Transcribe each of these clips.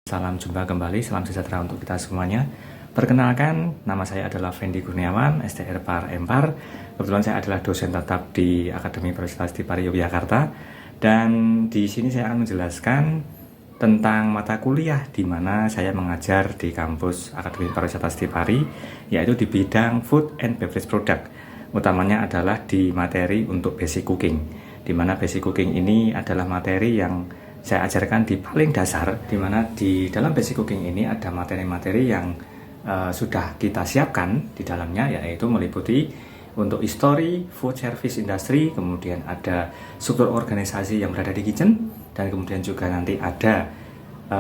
Salam jumpa kembali, salam sejahtera untuk kita semuanya. Perkenalkan, nama saya adalah Fendi Kurniawan, STR Par Empar. Kebetulan saya adalah dosen tetap di Akademi Pariwisata Astipari Yogyakarta. Dan di sini saya akan menjelaskan tentang mata kuliah di mana saya mengajar di kampus Akademi Pariwisata Astipari, yaitu di bidang Food and Beverage Product. Utamanya adalah di materi untuk Basic Cooking, di mana Basic Cooking ini adalah materi yang saya ajarkan di paling dasar, di mana di dalam Basic Cooking ini ada materi-materi yang sudah kita siapkan di dalamnya, yaitu meliputi untuk history, food service industry, kemudian ada struktur organisasi yang berada di kitchen, dan kemudian juga nanti ada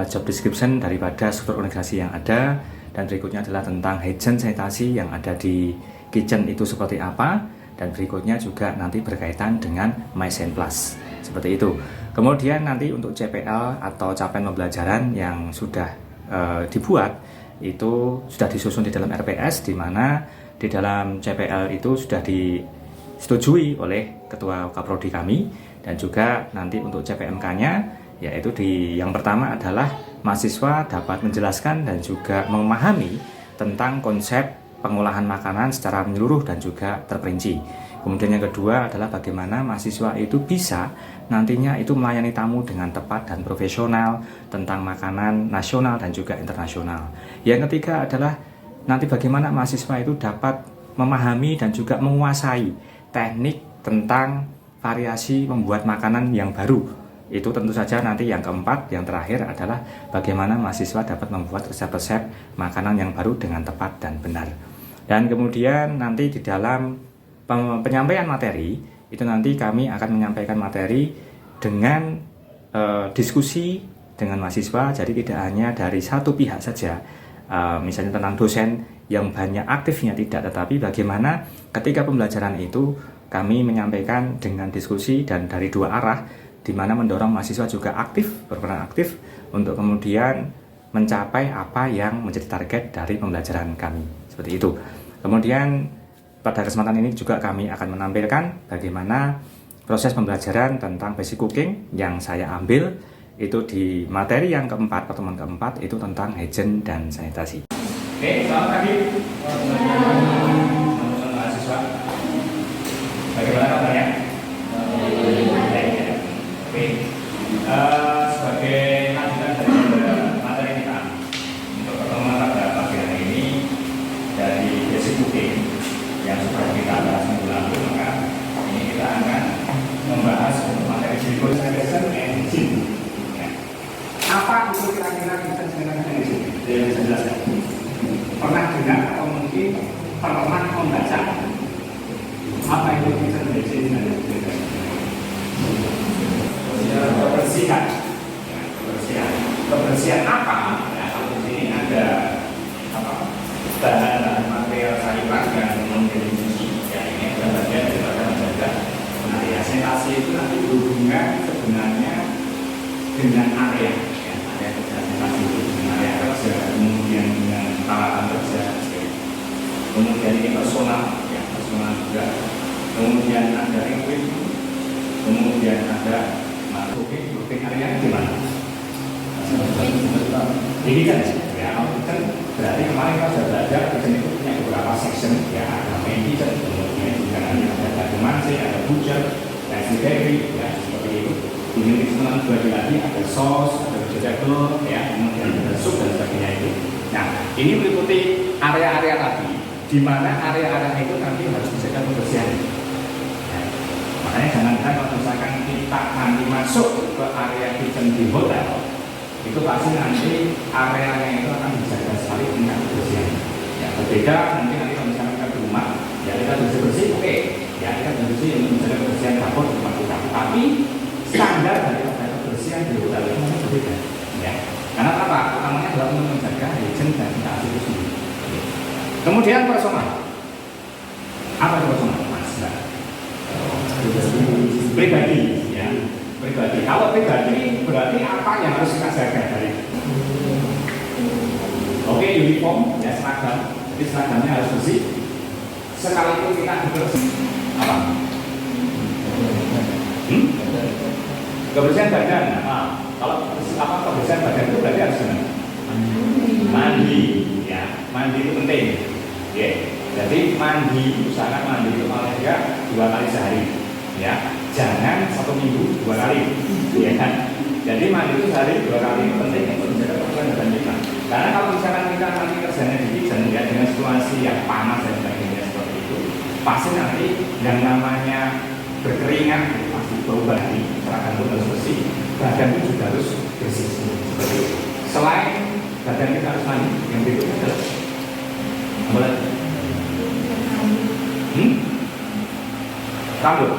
job description daripada struktur organisasi yang ada, dan berikutnya adalah tentang hygiene sanitasi yang ada di kitchen itu seperti apa, dan berikutnya juga nanti berkaitan dengan Mise en Place, seperti itu. Kemudian nanti untuk CPL atau capaian pembelajaran yang sudah dibuat itu sudah disusun di dalam RPS, di mana di dalam CPL itu sudah disetujui oleh Ketua Kaprodi kami, dan juga nanti untuk CPMK-nya yaitu yang pertama adalah mahasiswa dapat menjelaskan dan juga memahami tentang konsep pengolahan makanan secara menyeluruh dan juga terperinci. Kemudian yang kedua adalah bagaimana mahasiswa itu bisa nantinya itu melayani tamu dengan tepat dan profesional tentang makanan nasional dan juga internasional. Yang ketiga adalah nanti bagaimana mahasiswa itu dapat memahami dan juga menguasai teknik tentang variasi membuat makanan yang baru. Itu tentu saja nanti yang keempat, yang terakhir adalah bagaimana mahasiswa dapat membuat resep-resep makanan yang baru dengan tepat dan benar. Dan kemudian nanti di dalam penyampaian materi itu nanti kami akan menyampaikan materi dengan diskusi dengan mahasiswa, jadi tidak hanya dari satu pihak saja, misalnya tentang dosen yang banyak aktifnya tidak, tetapi bagaimana ketika pembelajaran itu kami menyampaikan dengan diskusi dan dari dua arah, di mana mendorong mahasiswa juga aktif, berperan aktif untuk kemudian mencapai apa yang menjadi target dari pembelajaran kami, seperti itu. Kemudian pada kesempatan ini juga kami akan menampilkan bagaimana proses pembelajaran tentang Basic Cooking yang saya ambil itu di materi yang keempat, pertemuan keempat, itu tentang hygiene dan sanitasi. Oke, selamat pagi teman-teman mahasiswa. Bagaimana kabarnya? Oke, sebagai lanjutan dari materi kita untuk pertemuan pada pagi hari ini dari Basic Cooking yang sudah kita bahas minggu lalu, maka ini kita akan membahas untuk materi berikut sanitasi and hygiene. Apa itu kira-kira kitchen and hygiene? Yang bisa jelaskan? Pernah dengar atau mungkin pernah membaca apa itu kitchen and hygiene? Kebersihan apa? Ya, kalau di sini ada bahan material sayuran yang kemudian dicuci, ya ini adalah bagian daripada menjaga area. Sanitasi itu nanti berhubungan sebenarnya dengan area, ya, area kerja sanitasi itu dengan area kerja, kemudian dengan peralatan kerja, ya. Kemudian ini personal, ya personal juga, kemudian ada equipment, kemudian ada cooking area gimana? Ini kan ya, kan berarti kemarin kita sudah belajar kitchen itu punya beberapa section, ya ada main kitchen, kemudian juga ada dagumansi, ada butcher, dan sebagainya, ya seperti itu. Ini kita bagi lagi ada sauce, ada vegetable, ya kemudian ada sup dan sebagainya itu. Nah ini meliputi area-area tadi, di mana area-area itu nanti harus dijaga kebersihan. Ya. Makanya jangan kalau misalkan kita nanti masuk ke area kitchen di hotel, itu pasti nanti areanya itu akan dijaga sekali dengan kebersihan. Ya, berbeda nanti kalau misalnya kita di rumah, ya kita bersih-bersih, oke, ya kita bersih untuk menjaga kebersihan dapur rumah kita. Tapi standar daripada kebersihan di hotel itu mungkin berbeda. Ya, karena apa? Utamanya adalah untuk menjaga hygiene dan sanitasi itu sendiri. Kemudian personal, apa itu personal? Mas, pribadi, ya. Pribadi. Kalau pribadi berarti apa yang harus kita jaga dari? Oke, uniform, ya seragam. Jadi seragamnya harus bersih. Sekalipun kita bersih apa? Kebersihan badan. Nah, kalau kebersihan badan itu berarti harus gimana? mandi, ya mandi itu penting, ya. Jadi mandi, usahakan mandi itu paling enggak 2 kali sehari, ya. Jangan 1 minggu 2 kali, ya kan. Jadi mandi itu sehari 2 kali itu penting untuk menjaga kebersihan badan kita. Karena kalau misalkan kita nanti kerjanya di kitchen ya dengan situasi yang panas dan sebagainya seperti itu, pasti nanti yang namanya berkeringat pasti berubah di seragam itu harus bersih, badan itu juga harus bersih seperti itu. Selain badan kita harus mandi, yang berikutnya adalah apa lagi? Rambut.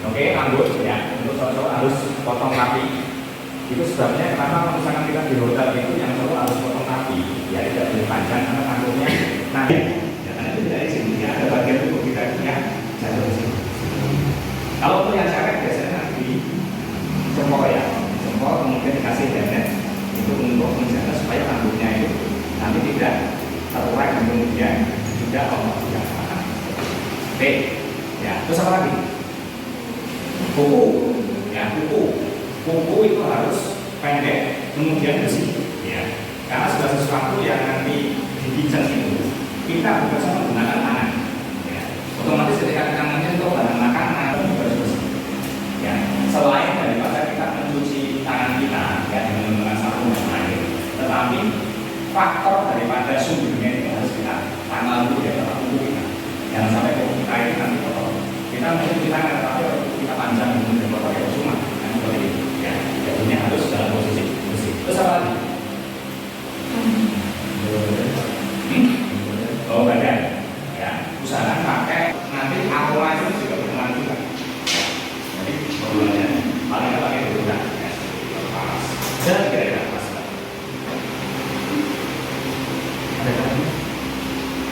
Oke, rambut ya untuk cowok harus potong rapi. Itu sebabnya kenapa kalau misalkan kita di hotel itu yang cowok harus potong rapi, ya tidak boleh panjang karena rambutnya naik. Ya karena itu tidak izin, ya ada bagian tubuh kita yang jatuh di sini. Kalau untuk yang cewek biasanya nanti jempol ya, jempol kemudian dikasih bandage itu untuk menjaga supaya rambutnya itu nanti tidak terurai dan kemudian tidak tidak patah. Oke, ya terus apa lagi? Kuku, ya kuku itu harus pendek kemudian bersih, ya karena segala sesuatu yang nanti di kitchen itu kita bekerja menggunakan tangan, ya otomatis ketika kita menyentuh bahan makanan itu harus bersih, ya selain daripada kita mencuci tangan kita ya dengan menggunakan sabun dan air, tetapi faktor daripada sumbernya itu harus kita tanggal dulu ya tetap kuku kita, jangan sampai kuku kita itu nanti kotor. Kita mencuci tangan tapi kita panjang kemudian kotor ya cuma kan seperti itu, ya jadinya harus dalam posisi bersih. Terus apa lagi? Oh badan, ya usahakan pakai nanti aroma itu juga berkenan juga. Jadi perluannya paling nggak pakai berulang, ya panas. Dan kira-kira pas. Ada lagi?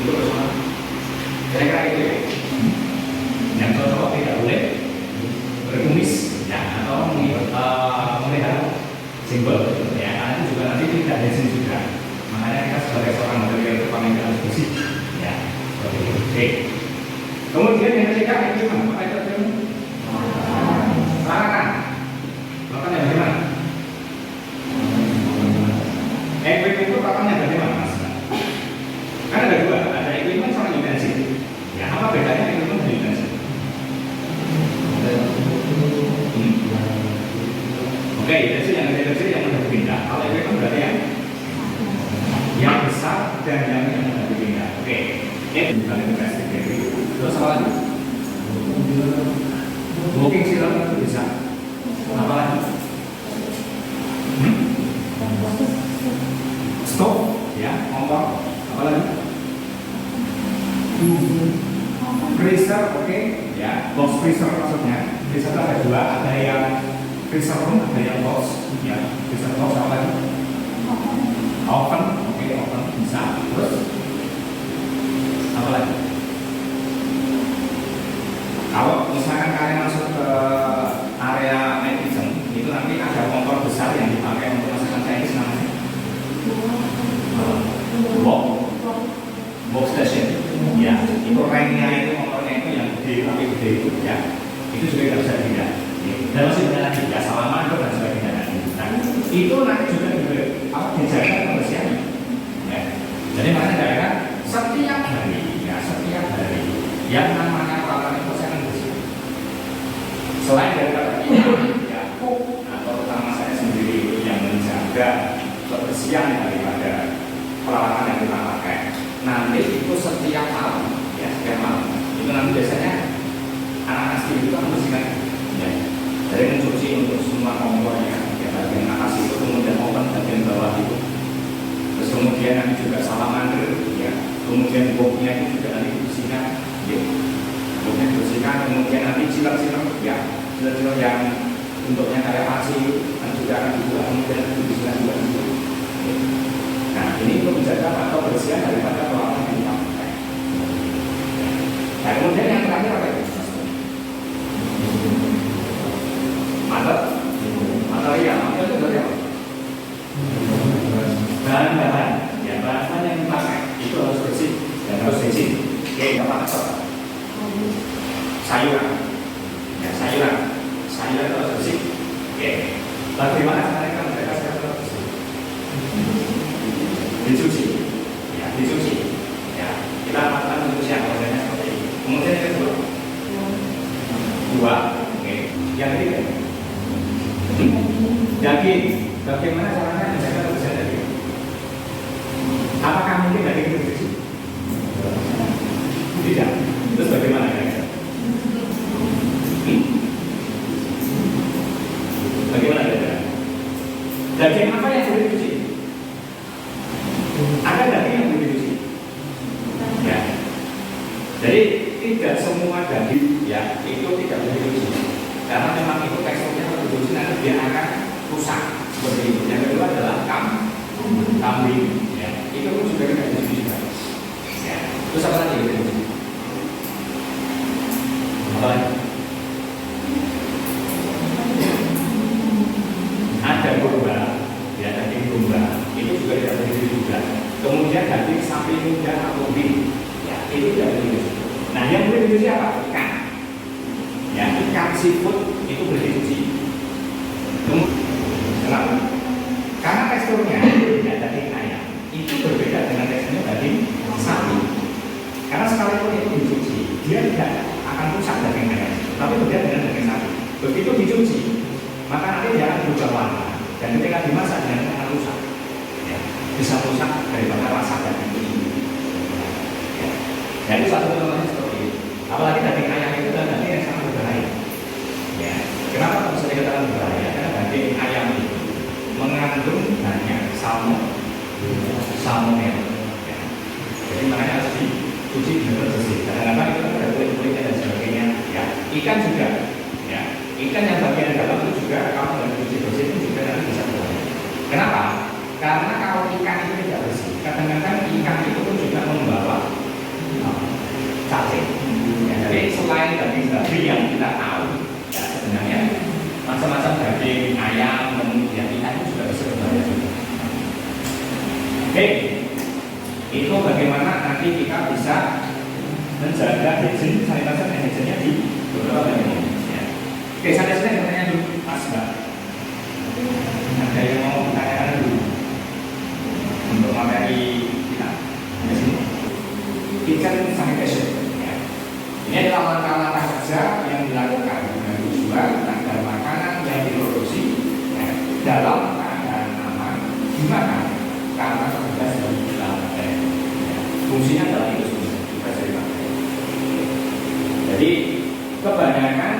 Itu bersama. Kira-kira itu ya. Yang cocok tidak boleh berkumis, ya atau melihara jenggot, ya karena itu juga nanti tidak hijin juga. Makanya kita sebagai seorang model yang paling harus bersih, ya seperti itu. Oke. Kemudian yang ketiga itu apa itu? Peralatan. Peralatan yang bagaimana? Equipment itu peralatan yang bagaimana, Mas? Kan ada dua, ada equipment sama utensil. Ya apa bedanya equipment dan utensil? Oke, utensil yang mudah dipindah. Kalau equipment berarti yang besar dan yang mudah dipindah. Oke, ini bukan integrasi. Terus apa lagi? Booking silang itu bisa. Apa lagi? Stop, ya, kompor. Apa lagi? Freezer, oke, ya, box freezer maksudnya. Freezer ada dua, ada yang freezer room, ada yang box, ya. Freezer box apa lagi? Oven, oke, oven bisa. Terus apa lagi? Kalau misalkan kalian masuk ke area netizen, itu nanti ada kompor besar yang dipakai untuk masakan Chinese namanya box station, ya. Itu ranknya itu kompornya itu yang gede tapi gede itu, ya. Itu juga tidak bisa dipindah. Dan masih banyak lagi, ya salaman dan sebagainya. Nah, itu nanti juga dijaga kebersihannya. Ya. Jadi makanya daerah setiap hari, ya setiap hari yang namanya peralatan itu saya akan bersih. Selain daripada ini, ya, atau terutama saya sendiri itu yang menjaga kebersihan daripada peralatan yang kita pakai. Nanti itu setiap malam, ya setiap malam. Itu nanti biasanya anak-anak itu kan bersihkan, ya. Dari mencuci untuk semua kompornya, ya bagian atas itu, kemudian open bagian bawah itu. Terus kemudian nanti juga salamander, ya. Kemudian boxnya itu juga nanti dibersihkan, ya. Boxnya dibersihkan, kemudian nanti silang-silang, ya. Silang-silang yang bentuknya kayak pasir, dan juga akan dibuat, kemudian dibersihkan juga. Ya. Nah, ini untuk menjaga atau kebersihan daripada peralatan yang kita pakai. Nah, kemudian yang terakhir apa itu? Material itu dari apa? Bahan-bahan, ya bahan-bahan yang dipakai itu harus bersih dan harus hijin. Oke, apa asal? Sayuran, ya sayuran harus bersih. Oke, bagaimana cara kita menjaga sayuran bersih? Dicuci. semua daging ya itu tidak boleh dicuci, karena memang itu teksturnya kalau dicuci nanti dia akan rusak seperti itu. Yang kedua adalah kambing, ya itu pun juga tidak dicuci juga. Ya. Terus apa lagi? Apa lagi? Ada domba, ya daging domba itu juga tidak boleh dicuci juga. Kemudian daging sapi muda atau bin, ya itu tidak boleh dicuci. Nah yang boleh dicuci apa? Ikan. Ya ikan seafood itu boleh dicuci. Kenapa? Karena teksturnya tidak daging ayam, itu berbeda dengan teksturnya daging sapi. Karena sekalipun itu dicuci, dia tidak akan rusak daging ayam, tapi berbeda dengan daging sapi. Begitu dicuci, maka nanti dia akan berubah warna, dan ketika dimasak dia akan rusak. Ya, bisa rusak daripada rasa daging itu. Ya. Jadi satu contohnya seperti itu. Apalagi daging ayam itu adalah daging yang sangat berbahaya. Ya. Kenapa bisa dikatakan berbahaya? Karena daging ayam itu mengandung banyak salmonella. Ya. Jadi makanya harus dicuci dengan bersih. Kadang-kadang itu ada kulit-kulitnya dan sebagainya. Ya. Ikan juga. Ya. Ikan yang bagian dalam itu juga kalau tidak dicuci bersih itu juga nanti bisa berbahaya. Kenapa? Karena kalau ikan itu tidak bersih, kadang-kadang ikan itu pun juga membawa cacing. Ya, jadi selain daging yang kita tahu, ya sebenarnya macam-macam daging ayam, kemudian ikan itu juga bisa berbahaya juga. Oke, itu bagaimana nanti kita bisa menjaga hygiene, sanitizer dan hygiene-nya di beberapa bagian. Ya. Oke, sanitizer yang bertanya dulu, Mas Mbak. Ada yang mau bertanya dulu untuk materi kita di sini. Kitchen sanitation. Ya. Ini adalah langkah-langkah kerja yang dilakukan dengan tujuan agar makanan yang diproduksi ya, dalam keadaan aman, gimana? Karena terbedas dari dalam bakteri. Ya. Fungsinya adalah itu semua, bebas dari bakteri. Jadi kebanyakan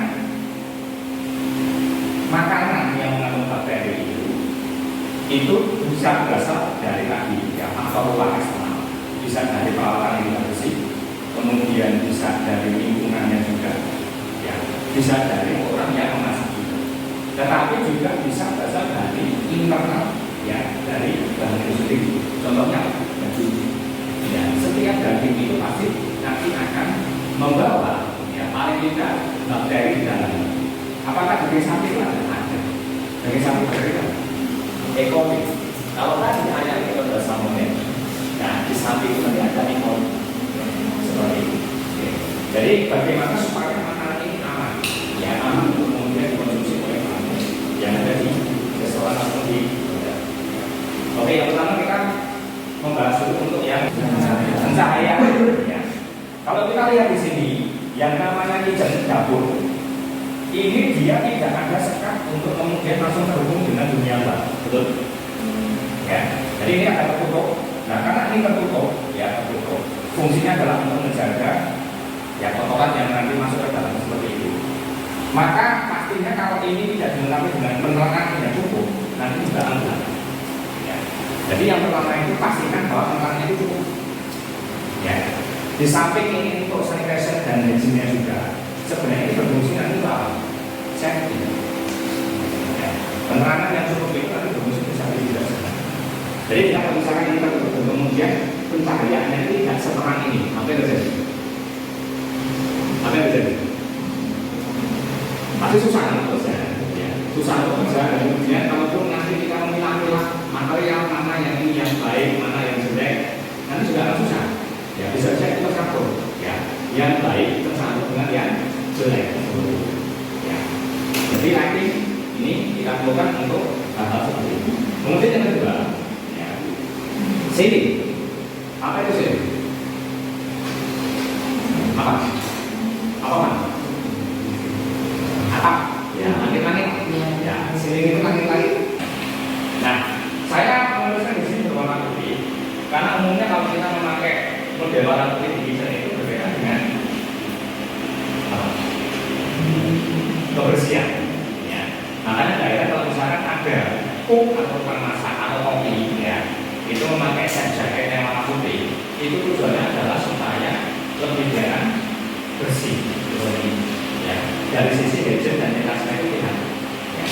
makanan yang mengandung bakteri itu bisa berasal dari tadi ya, faktor luar eksternal, bisa dari peralatan yang tidak bersih, kemudian bisa dari lingkungannya juga, ya, bisa dari orang yang memasak itu, tetapi juga bisa berasal dari internal, ya, dari bahan itu sendiri. Contohnya daging, ya, setiap daging itu pasti nanti akan membawa, ya, paling tidak bakteri di dalamnya. Apakah daging sapi itu ada? Daging sapi bakteri apa? E. coli. Kalau tadi ayam itu adalah salmonella, nah di samping itu nanti ada E. coli seperti itu. Oke. Jadi bagaimana supaya makanan ini aman, ya aman untuk kemudian dikonsumsi oleh manusia yang ada di restoran atau di hotel. Oke, yang pertama kita membahas dulu untuk yang pencahayaan. Ya. Kalau kita lihat di sini, yang namanya kitchen dapur, ini dia tidak ada sekat untuk kemudian langsung terhubung dengan dunia luar, betul? Ya, jadi ini ada tertutup. Nah, karena ini tertutup, ya tertutup. Fungsinya adalah untuk menjaga ya kotoran yang nanti masuk ke dalam seperti itu. Maka pastinya kalau ini tidak dilengkapi dengan penerangan yang cukup, nanti juga aman. Ya. Jadi yang pertama itu pastikan bahwa penerangannya itu cukup. Ya. Di samping ini untuk sanitizer dan hygiene-nya juga. Sebenarnya ini berfungsi nanti apa? Safety. Ya. Penerangan yang cukup itu nanti berfungsi bisa tidak. Jadi kalau misalkan ini tertutup, kemudian pencahayaannya itu tidak seterang ini, apa yang terjadi? Apa yang terjadi? Pasti susah kan bekerja, ya. Susah untuk bekerja dan kemudian kalaupun nanti kita memilah-milah material mana yang ini yang baik, mana yang jelek, nanti juga akan susah. Ya bisa saja kita campur, ya. Yang baik tercampur dengan yang jelek. Ya. Jadi nanti ini kita perlukan untuk hal-hal seperti ini. Kemudian yang kedua, ya, sini, apa itu sini? Apa? Apa? Atap? Ya, langit-langit. Ya, sini itu langit-langit. Nah, saya menuliskan di sini berwarna putih karena umumnya kalau kita memakai model warna putih di kitchen itu berbeda dengan kebersihan. Ya. Makanya daerah kalau misalkan ada cook atau tukang masak atau kopi, ya, itu memakai set jaket yang warna putih, itu tujuannya adalah supaya lebih bersih. dari sisi legend dan mekanisme itu tidak. Ya.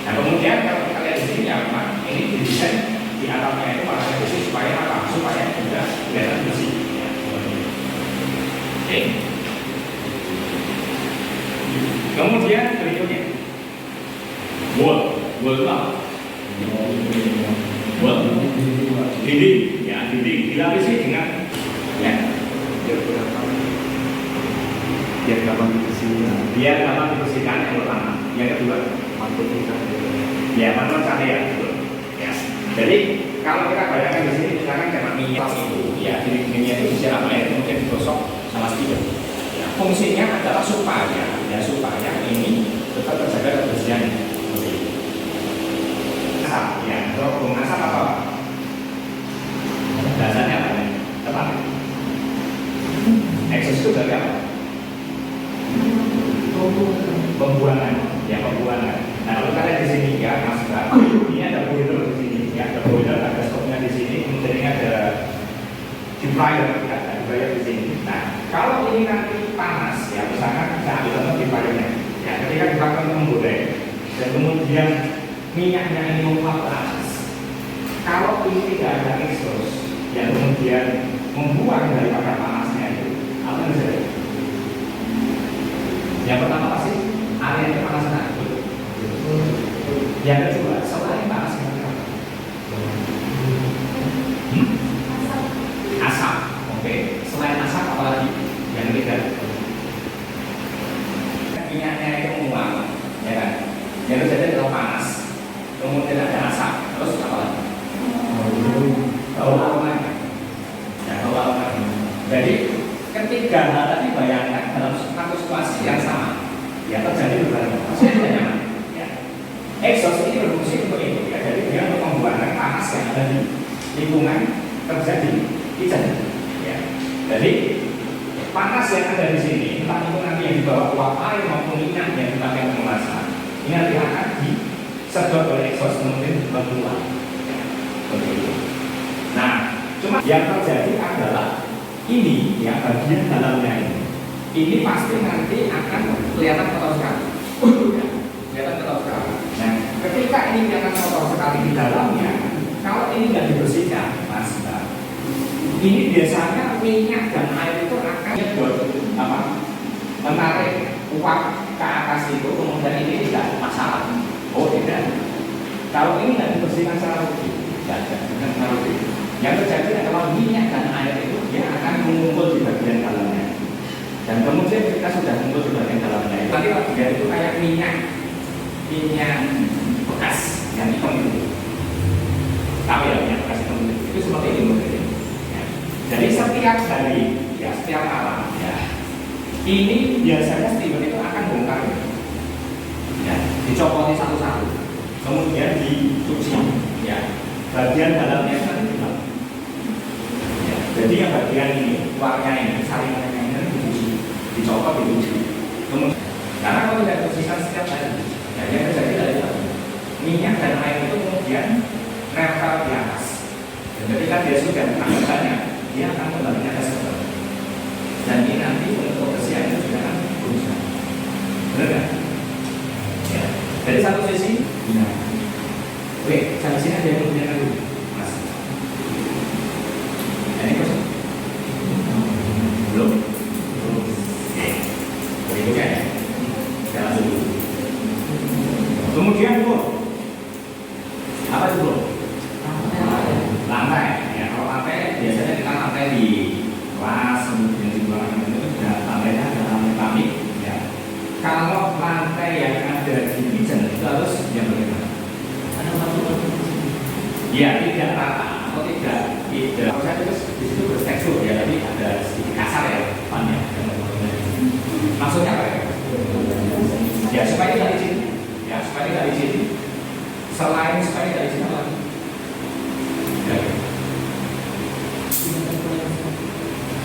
Nah kemudian kalau kita lihat di sini ya memang ini didesain di atapnya itu warnanya bersih supaya apa? Supaya juga kelihatan bersih. Ya. Oke. Kemudian berikutnya, wall itu apa? Wall, dinding, ya dinding dilapisi dengan ya biar gampang dibersihkan yang pertama. Yang kedua, ya mantul cahaya, betul. Ya. Jadi kalau kita bayangkan di sini misalkan kena minyak itu, ya minyak itu disiram air kemudian digosok sama stiker. Ya, fungsinya adalah supaya ini tetap terjaga kebersihan. Asap, ya, kalau asap apa? Dasarnya apa? Tepat. Eksos itu berarti apa? Pembuangan. Nah, kalau kita lihat di sini ya, Mas Bang, ini ada boiler di sini, ya, ada boiler, ada stoknya di sini, kemudian ini ada deep-fryer, ya, ada deep-fryer di sini. Nah, kalau ini nanti panas, ya, misalkan kita ambil contoh deep-fryernya, ya, ketika dibakar menggoreng, dan kemudian minyaknya ini menguap ke atas. Kalau ini tidak ada exhaust, yang kemudian membuang daripada panasnya itu, apa yang terjadi? Yang pertama pasti area itu panas naik. Yang kedua, selain panas apa? Asap. Oke. Selain asap apa lagi? Yang ketiga, minyaknya itu menguap, ya kan? Yang terjadi adalah panas. Kemudian ada asap. Terus apa lagi? Bau aroma. Ya, bau aroma. Jadi ketiga hal tadi bayangkan dalam satu situasi yang sama, ya terjadi beberapa maksudnya tidak nyaman. Ya. Exhaust ini berfungsi untuk itu, ya. Jadi dia untuk membuangkan panas yang ada di lingkungan terjadi di jalan. Ya. Jadi panas yang ada di sini, entah itu nanti yang dibawa uap air maupun minyak yang dipakai untuk memasak, ini nanti akan disedot oleh exhaust kemudian keluar. Nah, cuma yang terjadi adalah ini ya bagian dalamnya ini pasti nanti akan kelihatan kotor sekali. Ya, kelihatan kotor sekali. Nah, ketika ini kelihatan kotor sekali di dalamnya, kalau ini nggak dibersihkan, Mas, ini biasanya minyak dan air itu akan menarik uap ke atas itu, kemudian ini tidak masalah. Oh tidak. Kalau ini nggak dibersihkan secara rutin, yang terjadi adalah minyak dan air itu dia akan mengumpul di bagian dalamnya. Dan kemudian kita sudah mengumpul di bagian dalamnya. Nanti bagian itu kayak minyak bekas yang hitam itu. Tahu ya minyak bekas hitam itu seperti itu mungkin. Ya. Jadi setiap hari, ya setiap malam, ya ini biasanya steamer itu akan bongkar, ya dicopoti satu-satu, kemudian dicuci, ya bagian dalamnya nanti dibuang. Jadi yang bagian ini, warnanya ini, saringannya ini dicuci, dicopot, dicuci. Kemudian, karena kalau tidak dibersihkan setiap hari, ya yang terjadi adalah minyak dan air itu kemudian nempel di atas. Dan ketika dia sudah menambahkannya, dia akan kembali ke atas kembali. Dan ini nanti untuk kebersihan itu juga akan berusaha. Benar kan? Ya. Dari satu sisi, benar. Oke, sampai sini ada yang menggunakan dulu. Ini kosong? Belum? Oke. Berikutnya ya. Kita lanjut dulu. Kemudian Bu, apa itu Bu? Lantai. Ya, kalau lantai biasanya kita lantai di kelas, kemudian di ruangan itu sudah lantainya adalah lantai keramik. Ya. Kalau lantai yang ada di kitchen itu harus yang bagaimana? Ada batu-batu. Ya, tidak rata atau tidak. Kalau saya terus di situ bertekstur ya, tapi ada sedikit kasar ya, pannya. Maksudnya apa ya? Ya supaya tidak licin, ya supaya tidak licin. Selain supaya tidak licin apa lagi? Ya.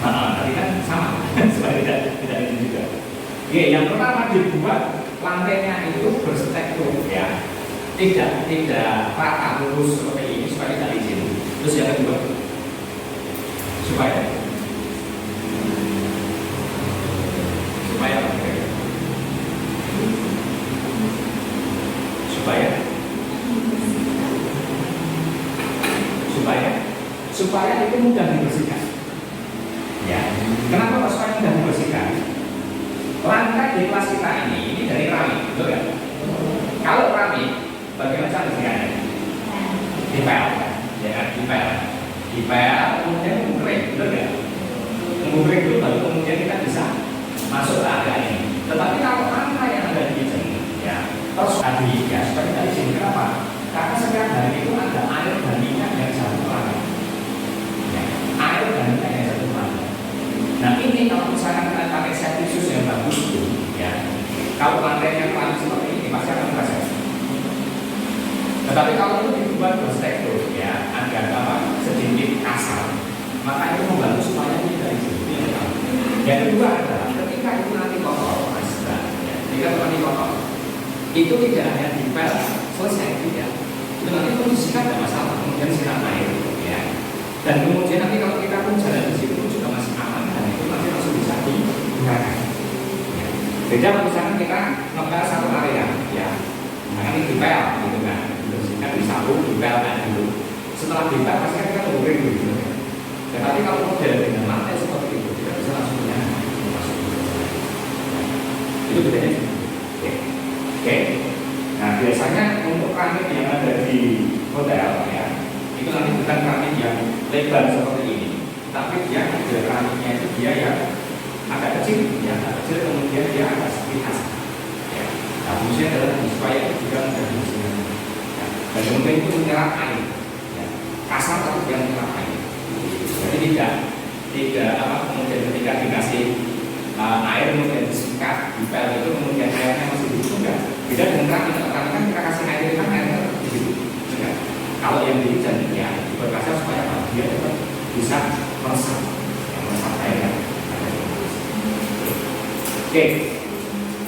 Tadi kan sama, supaya tidak licin juga. Oke, yang pertama dibuat lantainya itu bertekstur ya, tidak rata lurus seperti ini supaya tidak licin. Terus yang kedua, supaya apa? supaya itu mudah dibersihkan. Ya, kenapa kok supaya mudah dibersihkan? Lantai di kelas kita ini dari keramik, betul ya? Kalau keramik, bagaimana cara bersihkannya? Dipel, ya kan? Dipel, kemudian menggoreng, betul ya? Menggoreng dulu, baru kemudian kita bisa masuk ke area ini. Tetapi kalau lantai yang ada di kitchen, ya, terus tadi ya, seperti tadi sini kenapa? Karena setiap hari itu ada air dan minyak yang jatuh ke lantai. Ya, air dan minyak yang jatuh ke lantai. Nah ini kalau misalnya kita pakai septic yang bagus itu, ya, kalau lantainya paling seperti ini pasti akan terasa. Tetapi kalau itu dibuat berstruktur, ya, agak sedikit kasar, maka itu membantu supaya tidak diisi. Yang kedua adalah ketika itu nanti kotor, ya, ketika itu nanti kotor, itu tidak hanya dipel selesai tidak, itu nanti pun disikat tidak masalah, kemudian siram air, ya, dan kemudian nanti kalau kita pun jalan di situ juga masih aman dan itu nanti langsung bisa digunakan. Ya. Beda kalau misalkan kita ngepel satu area, ya, nah ini dipel, gitu kan, bersihkan disapu, dipel kan dulu. Setelah dipel pasti kita luring gitu. Tetapi kalau model dengan lantai seperti itu tidak bisa langsung menyala. Itu bedanya. Oke. Nah biasanya untuk keramik yang ada di hotel, ya, itu nanti bukan keramik yang lebar seperti ini, tapi dia ada keramiknya itu dia yang agak kecil, kemudian dia agak sedikit khas. Ya. Nah fungsinya adalah supaya itu juga menjadi fungsinya. Ya. Dan kemudian itu menyerap air, ya. Kasar tapi yang menyerap air. Jadi tidak kemudian ketika dikasih air kemudian disikat dipel itu kemudian airnya masih di situ enggak. Beda dengan keramik, karena kan kita kasih air kan airnya di situ. Kalau yang di kitchen ya diperkasa supaya dia tetap bisa meresap, airnya. Oke,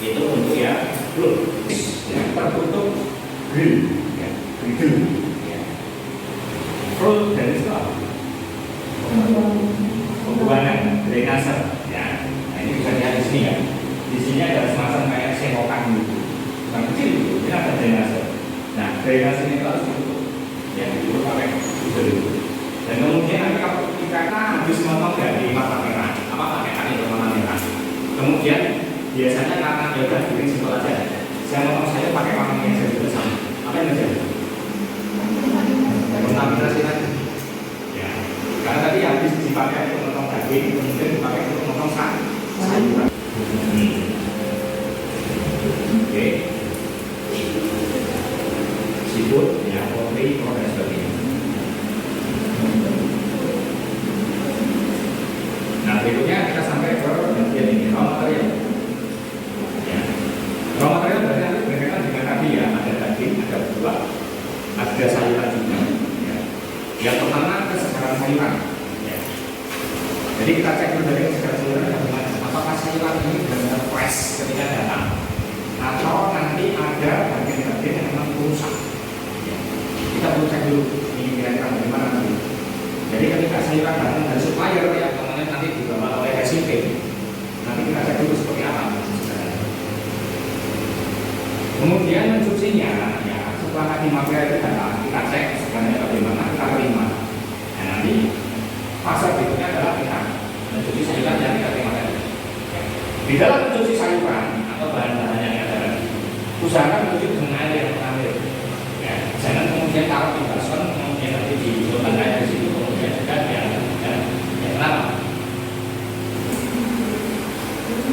itu untuk ya belum yang tertutup grill, ya grill, ya. Full dari itu apa? Pembuangan drainase, ya. Nah ini bisa dilihat di sini ya. Di sini ada semacam kayak selokan gitu, bukan kecil itu, ini ada drainase. Nah drainase ini harus ditutup, ya ditutup pakai itu. Dan kemudian nanti kalau kita habis memotong dari mata merah, pakai kaki berwarna merah. Kemudian biasanya karena ya udah bikin simpel aja. Saya motong saya pakai warna yang saya bersama. Apa yang terjadi? Kontaminasi tadi. Karena tadi habis dipakai untuk memotong daging, kemudian dipakai untuk memotong sayuran. Oke, seafood, ya, poultry, dan sebagainya. Nah, berikutnya kita sampai ke bagian ini, raw material. Ya. Raw material berarti nanti berkaitan dengan tadi ya, ada daging, ada buah, ada sayuran juga. Yang pertama kesegaran sayuran, ya. Jadi kita cek dulu dari kesegaran sayuran bagaimana. Apakah sayuran ini benar-benar fresh ketika datang, atau nanti ada bagian-bagian yang memang rusak. Ya. Kita perlu cek dulu ini kira-kira bagaimana nanti. Jadi ketika sayuran datang dari supplier yang kemudian nanti dibawa oleh SIP, nanti kita cek dulu seperti apa. Kemudian mencucinya, ya. Setelah tadi material itu datang, kita cek sebenarnya bagaimana, kita terima. Nah nanti fase berikutnya adalah kita mencuci sayuran yang kita terima tadi. Di dalam mencuci sayuran atau bahan-bahan yang ada tadi, usahakan mencuci dengan air yang mengalir. Ya, jangan kemudian taruh di baskom, kemudian nanti diletakkan air di situ, kemudian juga kenapa?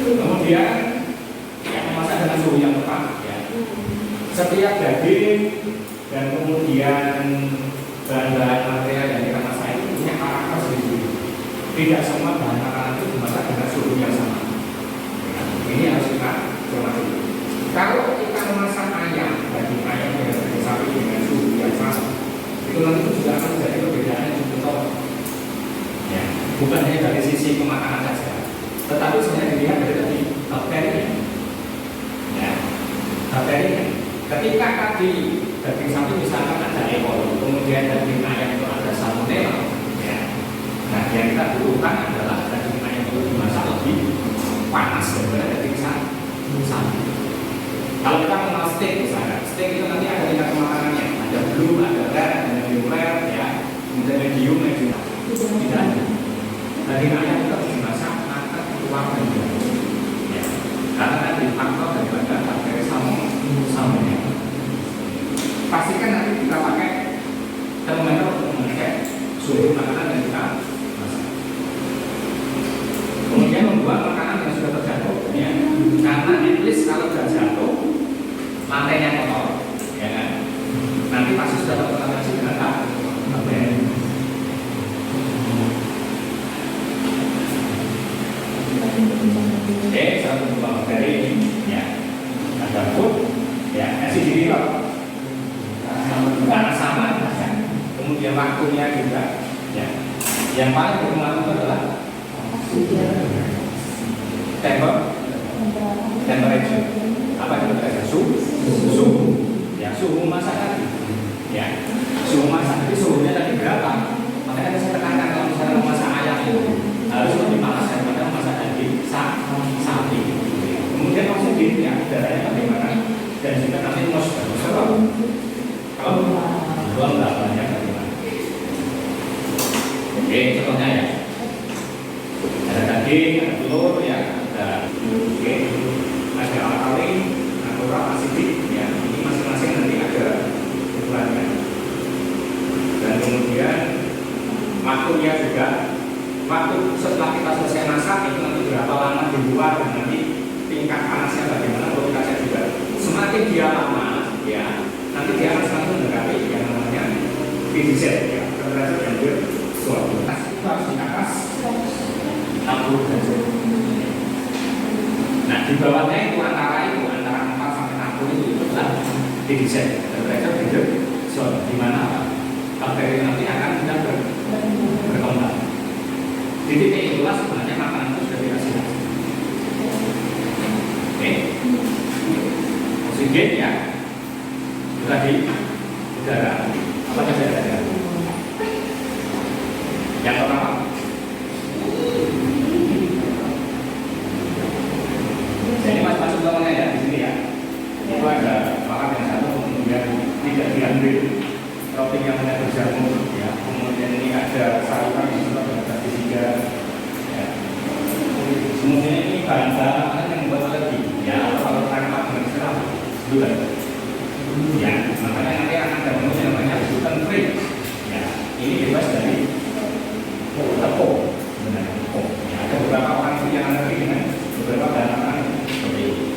Kemudian yang memasak dengan suhu yang tepat. Setiap daging dan kemudian bahan-bahan material yang kita masak itu punya karakter sendiri. Tidak semua bahan makanan itu dimasak dengan suhu yang sama. Ini harus kita cermati. Kalau kita memasak ayam, daging ayam dengan daging sapi dengan suhu yang sama, itu nanti juga akan menjadi perbedaan yang cukup besar. Ya, bukan hanya dari sisi pemakanan saja, tetapi sebenarnya dilihat dari tadi bakterinya. Ya, bakterinya. Ketika tadi daging sapi misalkan ada E. coli, kemudian daging ayam itu ada salmonella, ya. Nah yang kita butuhkan adalah daging ayam itu dimasak lebih panas daripada daging sapi. Kalau kita mengenal steak misalnya, steak itu nanti ada tingkat kematangannya, ada blue, ada rare, ada medium rare, ya. Kemudian daging ayam itu harus dimasak matang keluar dari ya. Karena tadi faktor daripada bakteri salmonella. Pastikan nanti kita pakai termometer untuk mengecek suhu makanan yang kita masak. Kemudian membuat makanan yang sudah terjatuh, ya. Karena at least kalau sudah jatuh, lantainya kotor, ya kan? Nanti pasti sudah terkontaminasi dengan bakteri. Oke, satu buah bakteri ini, ya, ada food, ya, acidity loh, karena sama, ya. Kemudian waktunya juga, ya. Yang paling berpengaruh itu adalah temperature. Apa itu temperature? Suhu, ya, suhu masak tadi, ya, suhu masak. Jadi suhunya tadi berapa? Makanya saya tekankan kalau misalnya mau masak ayam itu harus lebih panas daripada memasak daging sapi. Kemudian oksigen, ya, udaranya bagaimana? Dan juga nanti kalau buang nggak banyak bagaimana? Oke, contohnya ya, ada daging, ada telur, ya, ada alkali, natural, asidik, ya, ini masing-masing nanti ada ukurannya. Dan kemudian waktunya juga, waktu setelah kita selesai masak itu nanti berapa lama di luar dan nanti tingkat panasnya bagaimana perlu kita cek juga. Semakin dia lama, ya, nanti dia akan semakin mendekati yang namanya PDZ, ya, temperature danger zone. Itu harus di atas 60 derajat. Nah, di bawahnya itu antara 4 sampai 60 itu adalah PDZ, temperature danger zone, di mana bakteri nanti akan tidak berkembang. Di titik itulah sebenarnya makanan itu sudah diasimilasi. Oke, oksigen, ya, tadi udara, apa saja ada. Yang pertama, jadi masuk dalamnya ya di sini ya. Itu ada makan yang satu, kemudian tidak diambil roti yang hanya berjamu, ya. Kemudian ini ada sayuran di situ, ada tiga, ya. Kemudian ini bahan-bahan makanan yang buat alergi, ya. Kalau tanpa dengan istilah gluten, ya. Makanya nanti akan ada menu yang namanya gluten free, ya. Ini bebas dari tepung, sebenarnya tepung. Ya, ada beberapa orang yang alergi dengan beberapa bahan makanan seperti ini.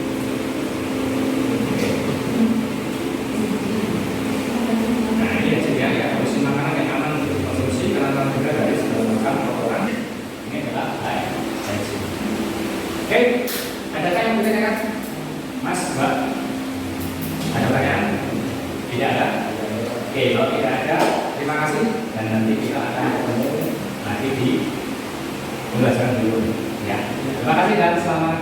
Makanan yang aman untuk konsumsi karena juga dari segala macam kotoran. Ini adalah hygiene. Oke, adakah yang bertanya, Mas, Mbak? Ada pertanyaan? Tidak ada? Oke, kalau tidak ada, terima kasih. Dan nanti kita akan ketemu nanti di pembelajaran berikutnya. Ya, terima kasih dan selamat